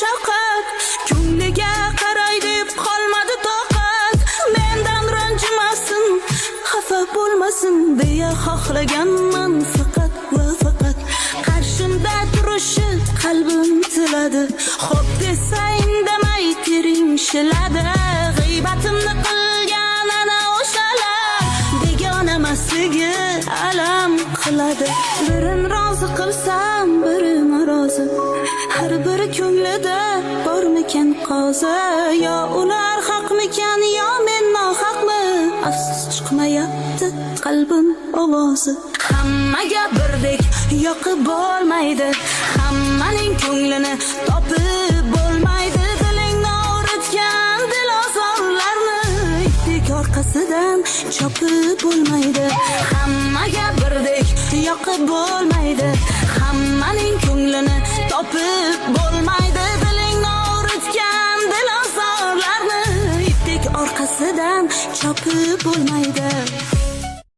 shafqat, ko'ngliga qaray deb qolmadi toqat. Mendan ranjimasin, xafa bo'lmasin deya xohlaganman faqat va faqat. Qarshimda turishi qalbim tiladi, xo'p desa indamay tering shiladi. G'iybatimni qilgan ana o'shalar begonamasligi alam qiladi. Birin rozi qilsam biri norozi, har biri ko'nglida bormikan qozi. Yo ular haqmikan yo men nohaqmi, afsus chiqmayapti qalbim ovozi. Hammaga birdek yoqib bo'lmaydi, hammaning ko'nglini topib bo'lmaydi. Dilingni og'ritgan dilozorlarni itdek orqasidan chopib bo'lmaydi. Hammaga birdek yoqib bo'lmaydi, hammaning ko'nglini topib bo'lmaydi. Dilingni og'ritgan dilozorlarni itdek orqasidan chopib bo'lmaydi.